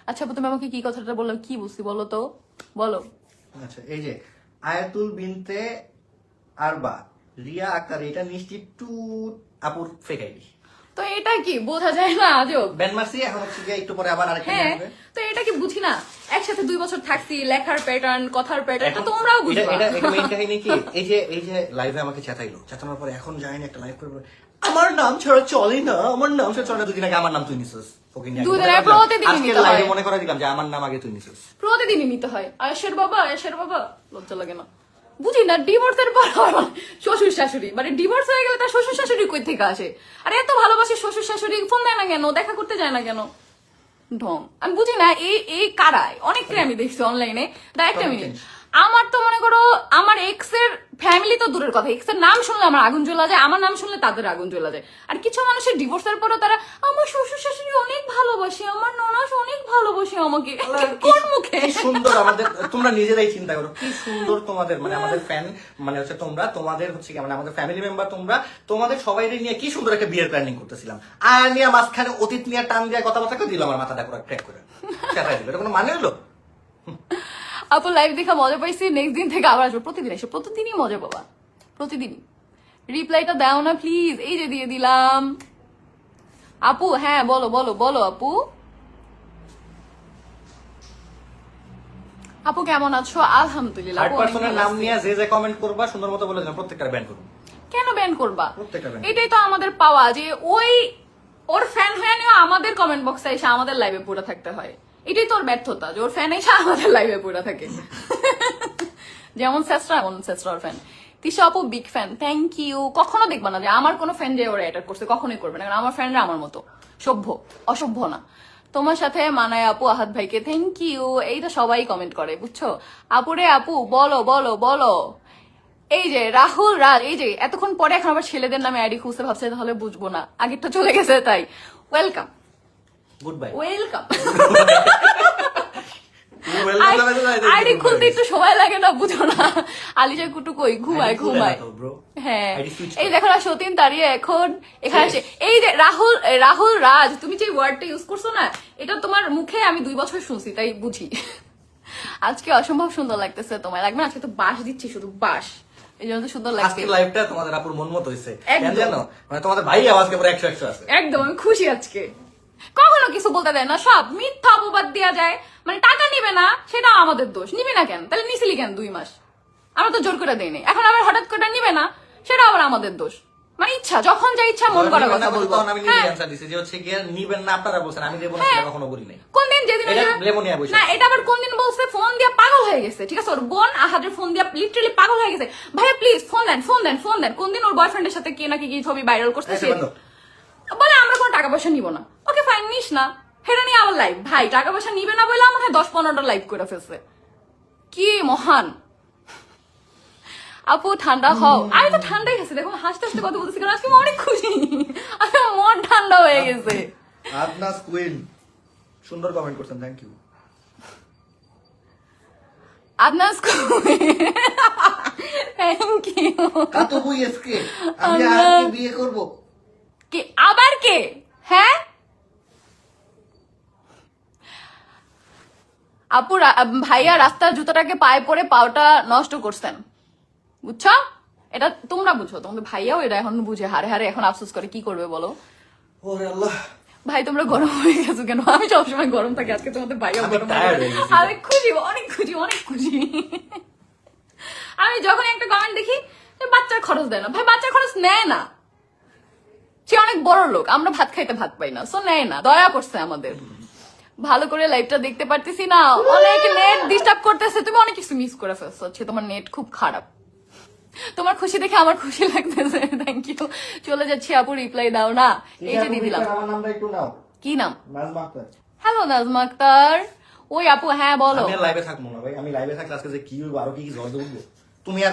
আচ্ছা আপু, তুমি আমাকে কি কথাটা বললো, কি বুঝছি বলো তো, বলো। আচ্ছা, এই যে আয়াতুল বিনতে আরবা রিয়া আক্তার, এটা নিশ্চিত টু আপুর ফেক আইডি। তো এটা কি বোঝা যায় না আজও? ব্যান মারছি, এখন হচ্ছে গিয়ে একটু পরে আবার আরেকটা হ্যাঁ, আসবে। তো এটা কি বুঝি না, একসাথে 2 বছর থাকছি, লেখার প্যাটার্ন, কথার প্যাটার্ন তোমরাও বুঝবা। এটা মেইন কাহিনী কি, এই যে লাইভে আমাকে চেঁচাইলো, চেঁচানোর পরে এখন যাইনি একটা লাইভ করবো, আমার নাম ছাড়া চলে না, আমার নাম ছাড়া চলে না। দুদিন আগে আমার নাম তুই নিছিস, দুদিন আগে প্রতিদিনই আজকে নিতে লাইভে হয়। মনে করে দিলাম যে আমার নাম আগে তুই নিছিস। প্রতিদিনই নিতে হয়। আয়েশের বাবা, আয়েশের বাবা, লজ্জা লাগে না? বুঝি না, ডিভোর্সের পর শ্বশুর শাশুড়ি, মানে ডিভোর্স হয়ে গেলে তার শ্বশুর শাশুড়ি কই থেকে আসে? আর এত ভালোবাসে শ্বশুর শাশুড়ি, ফোন দেয় না কেন, দেখা করতে যায় না কেন? ঢং আমি বুঝি না। এই কারায় অনেকটাই আমি দেখছি অনলাইনে। একটা মিনিট, আমার তো মনে করো আমার এক্স এর ফ্যামিলি তো দূরের কথা, এক্স এর নাম শুনলে আমার আগুন জ্বলা যায়, আমার নাম শুনলে তাদের আগুন জ্বলা যায়। আর কিছু মানুষের ডিভোর্সের পরও তারা আমার শ্বশুর শাশুড়ি অনেক ভালোবাসে, আমার ননাস অনেক ভালোবাসে আমাকে, কোন মুখে? কি সুন্দর আমাদের, তোমরা নিজেরাই চিন্তা করো কি সুন্দর তোমাদের, মানে আমাদের ফ্যান, মানে হচ্ছে তোমরা, তোমাদের হচ্ছে কি মানে আমাদের ফ্যামিলি মেম্বার, তোমরা তোমাদের সবাই নিয়ে কি সুন্দর একটা বিয়ের প্ল্যানিং করতেছিলাম, আর নিয়ে মাঝখানে অতীত নিয়ে টান দিয়ে কথাবার্তা করে দিল আমার মাথাটা পুরো ক্র্যাক করে চেতাই দিল। এটা কোনো মানে হলো? আপু লাইভ দেখা মজা পাইছি, নেক্সট দিন থেকে আবার আসবো। প্রতিদিন এসো, প্রতিদিনই মজা পাবা, প্রতিদিনই। রিপ্লাইটা দাও না প্লিজ, এই যে দিয়ে দিলাম। আপু হ্যাঁ বলো বলো বলো আপু। আপু কেমন আছো? আলহামদুলিল্লাহ। থার্ড আপু অনেক পারসনের ভালো নাম আছি। নিয়ে যে যে কমেন্ট করবা সুন্দর মতো বলে দিলাম, প্রত্যেকটা ব্যান করুন। কেন ব্যান করবা? প্রত্যেকটা ban। এটাই তো আমাদের পাওয়া, যে ওই ওর ফ্যান হয়ে নিও আমাদের কমেন্ট বক্সে এসে আমাদের লাইভে পড়ে থাকতে হয়। এটাই তোর ব্যর্থতা, যে ওর ফ্যান এসে আমাদের লাইভে পড়ে থাকে। যেমন সেস্ট্রা, এমন সেস্ট্রার ফ্যান। তিশা আপু বিগ ফ্যান, থ্যাংক ইউ। কখনো দেখবা না যে আমার কোনো ফ্যান যে ওরা অ্যাটাক করছে, কখনোই করবে না, কারণ আমার ফ্যানরা আমার মতো সভ্য, অসভ্য না। তোমার সাথে মানায় আপু, আহাদ ভাইকে থ্যাংক ইউ। এইটা সবাই কমেন্ট করে, বুঝছো? আপুরে আপু বলো বলো বলো। এই যে রাহুল রাজ, এই যে এতক্ষণ পরে এখন আবার ছেলেদের নামে আইডি খুঁজতে ভাবছে, তাহলে বুঝবো না, আগেরটা চলে গেছে তাই। Welcome, good bye. Welcome. ID খুলতে একটু সময় লাগে না, বুঝো না? আলিশা কুটু কই ঘুমায় ঘুমায়। হ্যাঁ, এই দেখো না সতীন দাঁড়িয়ে এখন এখানে আসে। এই যে রাহুল রাহুল রাজ, তুমি যে ওয়ার্ডটা ইউজ করছো না, এটা তোমার মুখে আমি 2 বছর শুনছি, তাই বুঝি। আজকে অসম্ভব সুন্দর লাগতেছে, তোমায় লাগবে না? আজকে তো বাস দিচ্ছি, শুধু বাস, এই জন্য তো সুন্দর লাগছে। আজকের লাইভটা তোমাদের আপুর মন মতো হইছে, একদম। কেন জানো? মানে তোমাদের ভাই আজকে পুরো 100 আছে। একদম আমি খুশি আজকে। কখনো কিছু বলতে দেয় না, সব মিথ্যা অপবাদ দেওয়া যায়। মানে টাকা নিবে না সেটা আমাদের দোষ, নিবি না কেন? তাহলে নিছিলি কেন 2 মাস? আমরা তো জোর করে দেইনি, এখন আবার হঠাৎ করে নিবে না, সেটা আবার আমাদের দোষ। মানে ইচ্ছা, যখন যা ইচ্ছা মন করার কথা বলবো। তখন আমি নিজে অ্যানসার দিছি যে হচ্ছে কি নিবেন না, আপনারা বলছেন, আমি দেব না, সেটা কখনো বলি নাই। কোন দিন যেদিন এটা লেমনিয়া বসে না, এটা আবার কোন দিন বলছে ফোন দিয়া পাগল হয়ে গেছে, ঠিক আছে? ওর বোন আহাদের ফোন দিয়া লিটারালি পাগল হয়ে গেছে, ভাইয়া প্লিজ ফোন দেন ফোন দেন ফোন দেন। কোন দিন ওর বয়ফ্রেন্ডের সাথে কে নাকি কি ছবি ভাইরাল করছে, সে বলে আমরা কোনো টাকা পয়সা নিব না। ওকে ফাইন, নিস না, হেরা নিয়ে আবার লাইভ। ভাই টাকা পয়সা নিবে না বলে আমার 10-15টা লাইভ করে ফেলছে, কি মহান। আপু ঠান্ডা হও। আমি তো ঠান্ডাই গেছে, দেখো হাসতে হাসতে কথা বলতেছি, কারণ আজকে আমি অনেক খুশি, আমার মন ঠান্ডা হয়ে গেছে। আদনাস কুইন সুন্দর কমেন্ট করছেন, thank you. Adnas thank you. কত বই এসকে আমি আজকে বিয়ে করব। কি আবার কে? হ্যাঁ আপু, ভাইয়া রাস্তার জুতোটাকে পায়ে পরে পাওটা নষ্ট করছেন, বুঝছো? এটা তোমরা বুঝো, তোমাদের ভাইয়াও এটা এখন বুঝে, হারে হারে এখন আফসোস করে, কি করবে বলো? ওরে আল্লাহ। ভাই তোমরা গরম হয়ে গেছো কেন? আমি সবসময় গরম থাকি, আজকে তোমাদের ভাইয়া গরম হয়ে গেছে। আমি খুশি, অনেক খুশি, অনেক খুশি। আমি যখন একটা কমেন্ট দেখি বাচ্চার খরচ দেয় না, ভাই বাচ্চার খরচ নেয় না, সে অনেক বড় লোক, আমরা ভাত খাইতে ভাত পাই না, সো নেয় না, দয়া করছে আমাদের। ভালো করে লাইভটা দেখতে পারতেছি না, অনেক নেট ডিস্টার্ব করতেছে, তুমি অনেক কিছু মিস করে ফেলছো, হচ্ছে তোমার নেট খুব খারাপ। তোমার খুশি দেখে আমার খুশি লাগতেছে, থ্যাংক ইউ। চলে যাচ্ছি আপু, রিপ্লাই দাও না, এই যে দিয়ে দিলাম। আমার নামটা একটু নাও। কি নাম? নাজমা আক্তার। হ্যালো নাজমা আক্তার। ওই আপু হ্যাঁ বলো। আমি লাইভে থাকবো না ভাই, আমি লাইভে থাকলে আজকে যে কি হইব, আরো কি ঝড় দেবো তুমি আর